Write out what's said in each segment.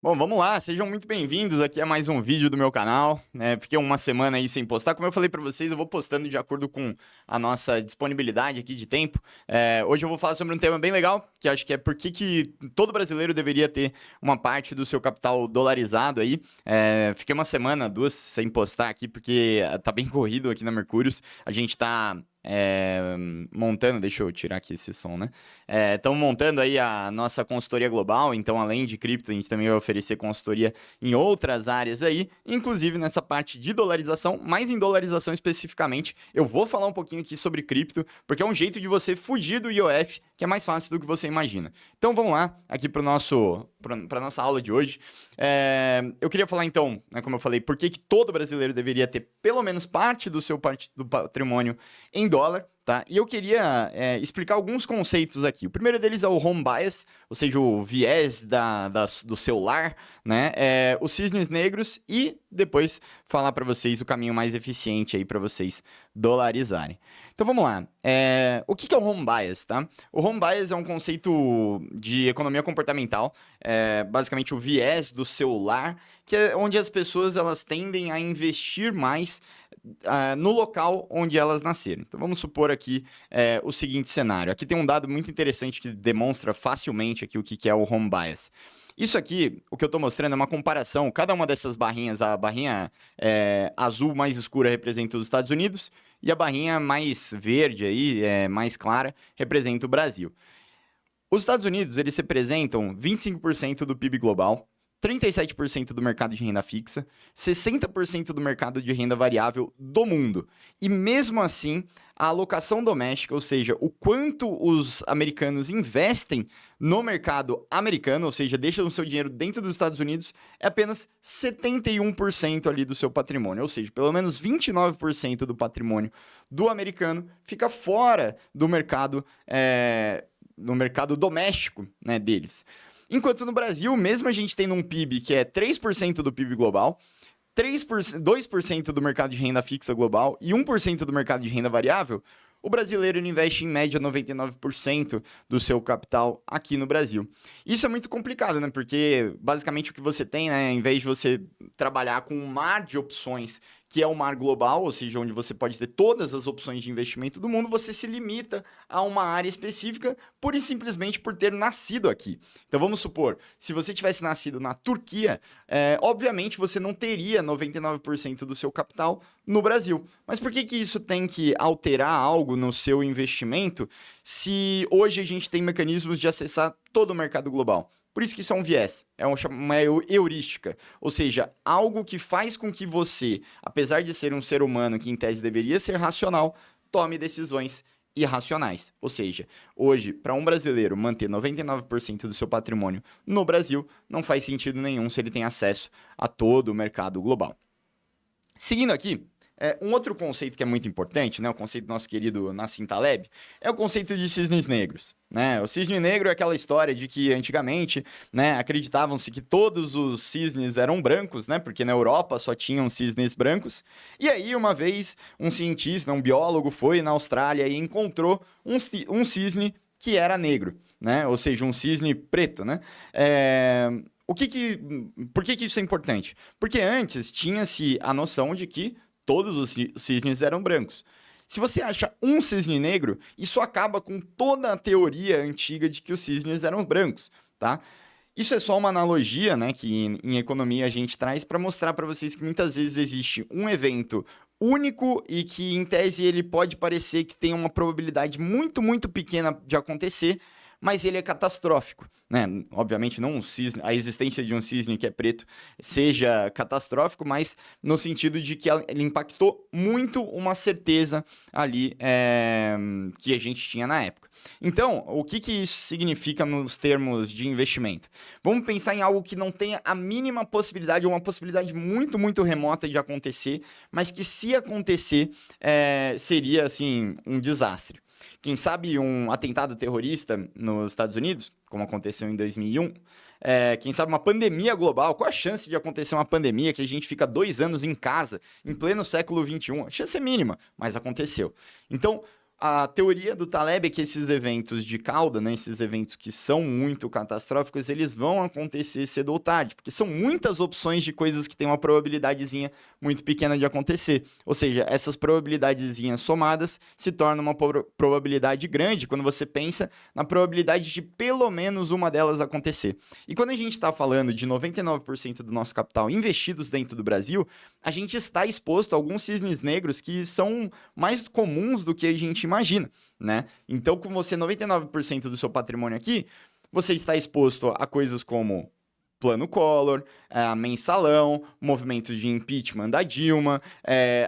Bom, vamos lá, sejam muito bem-vindos aqui a mais um vídeo do meu canal, né? Fiquei uma semana aí sem postar, como eu falei pra vocês, eu vou postando de acordo com a nossa disponibilidade aqui de tempo. Hoje eu vou falar sobre um tema bem legal, que acho que é por que todo brasileiro deveria ter uma parte do seu capital dolarizado aí. Fiquei uma semana, duas, sem postar aqui, porque tá bem corrido aqui na Mercúrios. A gente tá montando, deixa eu tirar aqui esse som, né? Estamos montando aí a nossa consultoria global, então além de cripto, a gente também vai oferecer consultoria em outras áreas aí, inclusive nessa parte de dolarização, mas em dolarização especificamente, eu vou falar um pouquinho aqui sobre cripto, porque é um jeito de você fugir do IOF, que é mais fácil do que você imagina. Então vamos lá, aqui para nossa aula de hoje. Eu queria falar então, né, como eu falei, por que todo brasileiro deveria ter pelo menos parte do seu do patrimônio em dólar, tá? E eu queria explicar alguns conceitos aqui. O primeiro deles é o home bias, ou seja, o viés do seu lar, né? Os cisnes negros e depois falar para vocês o caminho mais eficiente aí para vocês dolarizarem. Então vamos lá. O que é o home bias, tá? O home bias é um conceito de economia comportamental, basicamente o viés do seu lar, que é onde as pessoas elas tendem a investir mais no local onde elas nasceram. Então vamos supor aqui o seguinte cenário. Aqui tem um dado muito interessante que demonstra facilmente aqui o que é o home bias. Isso aqui, o que eu estou mostrando é uma comparação. Cada uma dessas barrinhas, a barrinha azul mais escura representa os Estados Unidos e a barrinha mais verde, aí, mais clara, representa o Brasil. Os Estados Unidos eles representam 25% do PIB global, 37% do mercado de renda fixa, 60% do mercado de renda variável do mundo. E mesmo assim, a alocação doméstica, ou seja, o quanto os americanos investem no mercado americano, ou seja, deixam o seu dinheiro dentro dos Estados Unidos, é apenas 71% ali do seu patrimônio. Ou seja, pelo menos 29% do patrimônio do americano fica fora do mercado, no mercado doméstico, né, deles. Enquanto no Brasil, mesmo a gente tendo um PIB que é 3% do PIB global, 2% do mercado de renda fixa global e 1% do mercado de renda variável, o brasileiro investe em média 99% do seu capital aqui no Brasil. Isso é muito complicado, né? Porque basicamente o que você tem, né, em vez de você trabalhar com um mar de opções, que é o mar global, ou seja, onde você pode ter todas as opções de investimento do mundo, você se limita a uma área específica pura e simplesmente por ter nascido aqui. Então vamos supor, se você tivesse nascido na Turquia, obviamente você não teria 99% do seu capital no Brasil. Mas por que isso tem que alterar algo no seu investimento se hoje a gente tem mecanismos de acessar todo o mercado global? Por isso que isso é um viés, é uma heurística, ou seja, algo que faz com que você, apesar de ser um ser humano que em tese deveria ser racional, tome decisões irracionais. Ou seja, hoje, para um brasileiro manter 99% do seu patrimônio no Brasil, não faz sentido nenhum se ele tem acesso a todo o mercado global. Seguindo aqui, um outro conceito que é muito importante, né, o conceito do nosso querido Nassim Taleb, é o conceito de cisnes negros. Né? O cisne negro é aquela história de que antigamente, né, acreditavam-se que todos os cisnes eram brancos, né, porque na Europa só tinham cisnes brancos. E aí, uma vez, um cientista, um biólogo, foi na Austrália e encontrou um cisne que era negro, né? Ou seja, um cisne preto. Né? Por que isso é importante? Porque antes tinha-se a noção de que todos os cisnes eram brancos. Se você acha um cisne negro, isso acaba com toda a teoria antiga de que os cisnes eram brancos, tá? Isso é só uma analogia, né, que em economia a gente traz para mostrar para vocês que muitas vezes existe um evento único e que, em tese, ele pode parecer que tem uma probabilidade muito, muito pequena de acontecer, mas ele é catastrófico, né? Obviamente não a existência de um cisne que é preto seja catastrófico, mas no sentido de que ele impactou muito uma certeza ali que a gente tinha na época. Então, o que isso significa nos termos de investimento? Vamos pensar em algo que não tenha a mínima possibilidade, ou uma possibilidade muito, muito remota de acontecer, mas que se acontecer, seria, assim, um desastre. Quem sabe um atentado terrorista nos Estados Unidos, como aconteceu em 2001, quem sabe uma pandemia global, qual a chance de acontecer uma pandemia que a gente fica 2 anos em casa, em pleno século XXI? A chance é mínima, mas aconteceu. Então, A teoria do Taleb é que esses eventos de cauda, né, esses eventos que são muito catastróficos, eles vão acontecer cedo ou tarde, porque são muitas opções de coisas que têm uma probabilidadezinha muito pequena de acontecer. Ou seja, essas probabilidadezinhas somadas se tornam uma probabilidade grande quando você pensa na probabilidade de pelo menos uma delas acontecer. E quando a gente está falando de 99% do nosso capital investidos dentro do Brasil, a gente está exposto a alguns cisnes negros que são mais comuns do que a gente imagina, né? Então, com você 99% do seu patrimônio aqui, você está exposto a coisas como Plano Collor, mensalão, movimentos de impeachment da Dilma,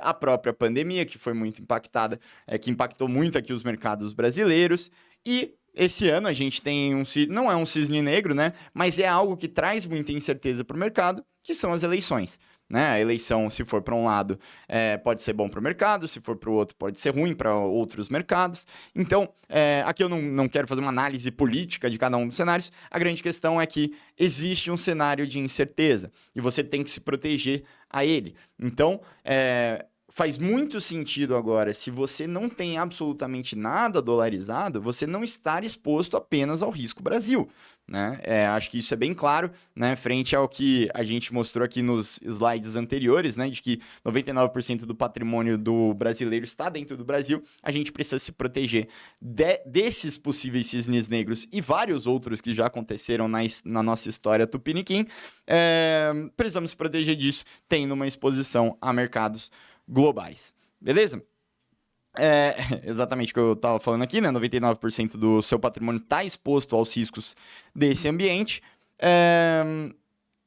a própria pandemia, que foi muito impactada, que impactou muito aqui os mercados brasileiros, e esse ano a gente tem não é um cisne negro, né? Mas é algo que traz muita incerteza para o mercado, que são as eleições. Né? A eleição, se for para um lado, pode ser bom para o mercado, se for para o outro, pode ser ruim para outros mercados. Então, aqui eu não quero fazer uma análise política de cada um dos cenários. A grande questão é que existe um cenário de incerteza e você tem que se proteger a ele. Então, faz muito sentido agora, se você não tem absolutamente nada dolarizado, você não estar exposto apenas ao risco Brasil. Né? Acho que isso é bem claro, né? Frente ao que a gente mostrou aqui nos slides anteriores, né? De que 99% do patrimônio do brasileiro está dentro do Brasil, a gente precisa se proteger desses possíveis cisnes negros e vários outros que já aconteceram na nossa história tupiniquim. Precisamos se proteger disso, tendo uma exposição a mercados globais. Beleza? Exatamente o que eu estava falando aqui, né? 99% do seu patrimônio está exposto aos riscos desse ambiente.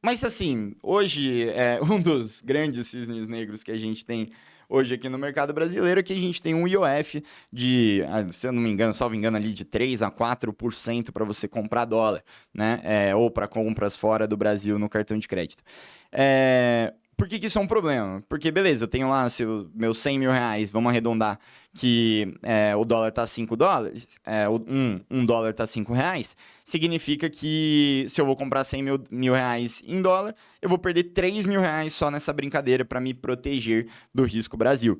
Mas, assim, hoje, um dos grandes cisnes negros que a gente tem hoje aqui no mercado brasileiro é que a gente tem um IOF de, se eu não me engano, salvo engano, ali de 3% a 4% para você comprar dólar, né? Ou para compras fora do Brasil no cartão de crédito. Por que isso é um problema? Porque, beleza, eu tenho lá meus 100 mil reais, vamos arredondar que o dólar está 5 dólares, um dólar está 5 reais, significa que se eu vou comprar 100 mil reais em dólar, eu vou perder 3 mil reais só nessa brincadeira para me proteger do risco Brasil.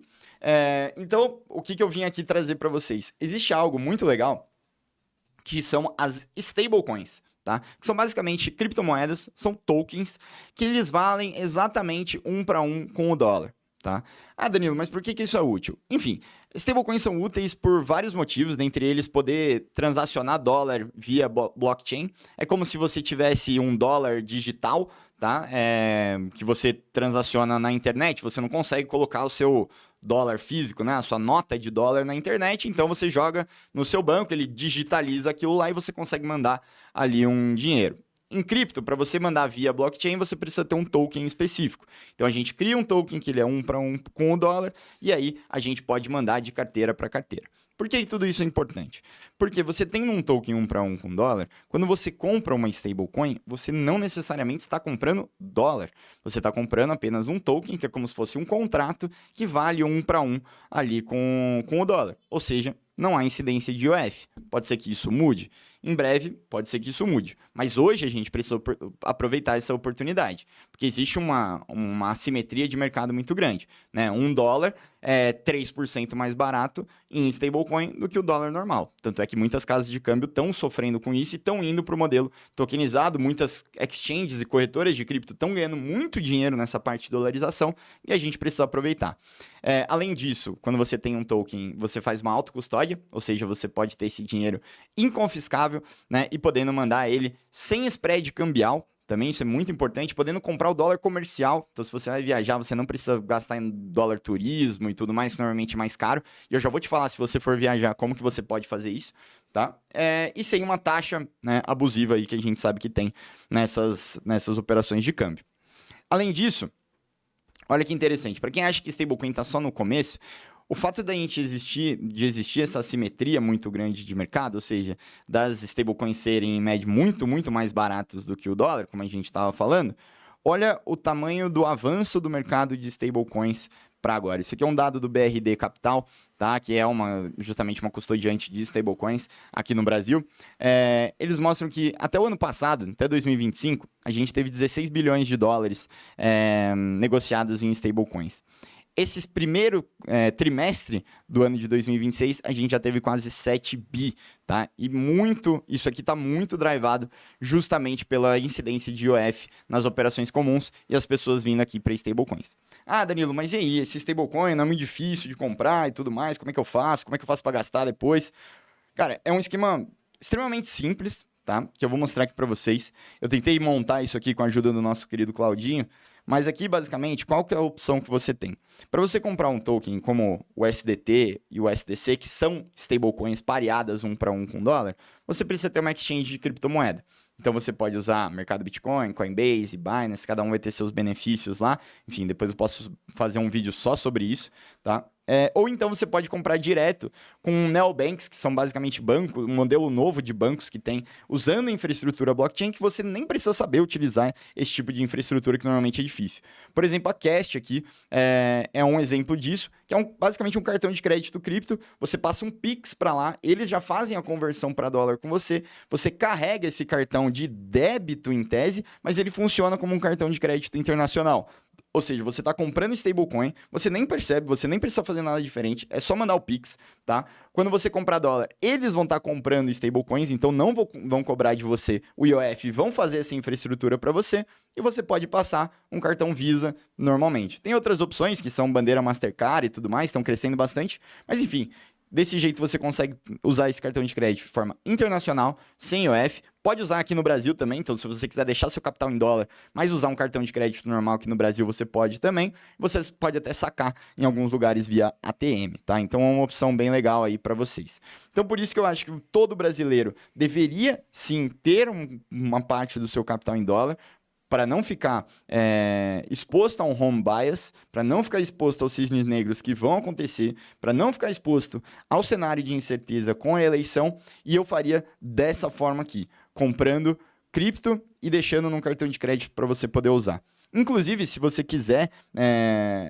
Então, o que eu vim aqui trazer para vocês? Existe algo muito legal que são as stablecoins. Tá? Que são basicamente criptomoedas, são tokens que eles valem exatamente 1 para 1 com o dólar. Tá? Danilo, mas por que isso é útil? Enfim, stablecoins são úteis por vários motivos, dentre eles poder transacionar dólar via blockchain. É como se você tivesse um dólar digital, tá? Que você transaciona na internet, você não consegue colocar o seu dólar físico, né? A sua nota de dólar na internet, então você joga no seu banco, ele digitaliza aquilo lá e você consegue mandar ali um dinheiro. Em cripto, para você mandar via blockchain, você precisa ter um token específico. Então, a gente cria um token que ele é 1 para 1 com o dólar, e aí a gente pode mandar de carteira para carteira. Por que tudo isso é importante? Porque você tem um token 1 para 1 com dólar, quando você compra uma stablecoin, você não necessariamente está comprando dólar. Você está comprando apenas um token, que é como se fosse um contrato, que vale 1 para 1 ali com o dólar. Ou seja, não há incidência de IOF. Pode ser que isso mude. Em breve, pode ser que isso mude. Mas hoje a gente precisa aproveitar essa oportunidade. Porque existe uma assimetria de mercado muito grande. Né? Um dólar é 3% mais barato em stablecoin do que o dólar normal. Tanto é que muitas casas de câmbio estão sofrendo com isso e estão indo para o modelo tokenizado. Muitas exchanges e corretoras de cripto estão ganhando muito dinheiro nessa parte de dolarização e a gente precisa aproveitar. Além disso, quando você tem um token, você faz uma autocustódia, ou seja, você pode ter esse dinheiro inconfiscável, né, e podendo mandar ele sem spread cambial. Também isso é muito importante, podendo comprar o dólar comercial. Então, se você vai viajar, você não precisa gastar em dólar turismo e tudo mais, que normalmente é mais caro. E eu já vou te falar, se você for viajar, como que você pode fazer isso, tá? E sem uma taxa, né, abusiva aí que a gente sabe que tem nessas operações de câmbio. Além disso, olha que interessante, para quem acha que stablecoin está só no começo, o fato da gente de existir essa assimetria muito grande de mercado, ou seja, das stablecoins serem em média muito, muito mais baratos do que o dólar, como a gente estava falando, olha o tamanho do avanço do mercado de stablecoins para agora. Isso aqui é um dado do BRD Capital, tá? Que é justamente uma custodiante de stablecoins aqui no Brasil. Eles mostram que até o ano passado, até 2025, a gente teve 16 bilhões de dólares negociados em stablecoins. Esse primeiro trimestre do ano de 2026, a gente já teve quase 7 bi, tá? E isso aqui está muito drivado justamente pela incidência de IOF nas operações comuns e as pessoas vindo aqui para stablecoins. Ah, Danilo, mas e aí? Esse stablecoin não é muito difícil de comprar e tudo mais, como é que eu faço? Como é que eu faço para gastar depois? Cara, é um esquema extremamente simples, tá? Que eu vou mostrar aqui para vocês. Eu tentei montar isso aqui com a ajuda do nosso querido Claudinho, mas aqui, basicamente, qual que é a opção que você tem? Para você comprar um token como o SDT e o SDC, que são stablecoins pareadas um para um com dólar, você precisa ter uma exchange de criptomoeda. Então, você pode usar Mercado Bitcoin, Coinbase, Binance, cada um vai ter seus benefícios lá. Enfim, depois eu posso fazer um vídeo só sobre isso, tá? Ou então você pode comprar direto com neobanks, que são basicamente bancos, um modelo novo de bancos que tem, usando infraestrutura blockchain, que você nem precisa saber utilizar esse tipo de infraestrutura que normalmente é difícil. Por exemplo, a Cast aqui é um exemplo disso, que é basicamente um cartão de crédito cripto, você passa um Pix para lá, eles já fazem a conversão para dólar com você, você carrega esse cartão de débito em tese, mas ele funciona como um cartão de crédito internacional. Ou seja, você está comprando stablecoin, você nem percebe, você nem precisa fazer nada diferente, é só mandar o Pix, tá? Quando você comprar dólar, eles vão estar comprando stablecoins, então não vão cobrar de você o IOF, vão fazer essa infraestrutura para você e você pode passar um cartão Visa normalmente. Tem outras opções que são bandeira Mastercard e tudo mais, estão crescendo bastante, mas enfim, desse jeito você consegue usar esse cartão de crédito de forma internacional, sem IOF. Pode usar aqui no Brasil também, então se você quiser deixar seu capital em dólar, mas usar um cartão de crédito normal aqui no Brasil, você pode também. Você pode até sacar em alguns lugares via ATM, tá? Então é uma opção bem legal aí para vocês. Então por isso que eu acho que todo brasileiro deveria sim ter uma parte do seu capital em dólar, para não ficar exposto a um home bias, para não ficar exposto aos cisnes negros que vão acontecer, para não ficar exposto ao cenário de incerteza com a eleição, e eu faria dessa forma aqui, comprando cripto e deixando num cartão de crédito para você poder usar. Inclusive, se você quiser,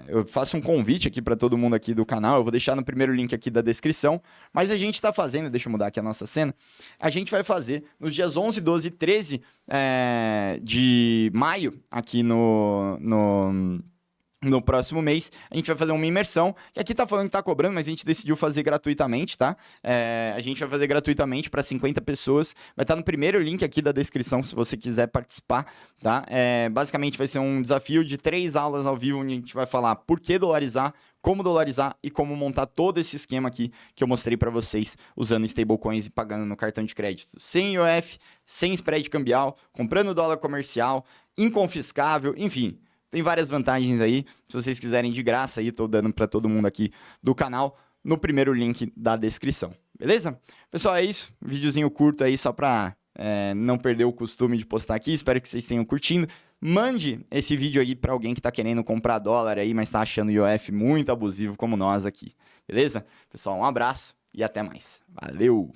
eu faço um convite aqui para todo mundo aqui do canal, eu vou deixar no primeiro link aqui da descrição, mas a gente está fazendo, deixa eu mudar aqui a nossa cena, a gente vai fazer nos dias 11, 12 e 13 de maio, aqui no próximo mês, a gente vai fazer uma imersão, que aqui tá falando que tá cobrando, mas a gente decidiu fazer gratuitamente, tá? A gente vai fazer gratuitamente para 50 pessoas, vai estar no primeiro link aqui da descrição, se você quiser participar, tá? Basicamente vai ser um desafio de 3 aulas ao vivo, onde a gente vai falar por que dolarizar, como dolarizar e como montar todo esse esquema aqui que eu mostrei para vocês, usando stablecoins e pagando no cartão de crédito. Sem IOF, sem spread cambial, comprando dólar comercial, inconfiscável, enfim... Tem várias vantagens aí, se vocês quiserem de graça aí, tô dando para todo mundo aqui do canal, no primeiro link da descrição, beleza? Pessoal, é isso, um videozinho curto aí só para não perder o costume de postar aqui, espero que vocês tenham curtindo. Mande esse vídeo aí para alguém que tá querendo comprar dólar aí, mas tá achando o IOF muito abusivo como nós aqui, beleza? Pessoal, um abraço e até mais. Valeu!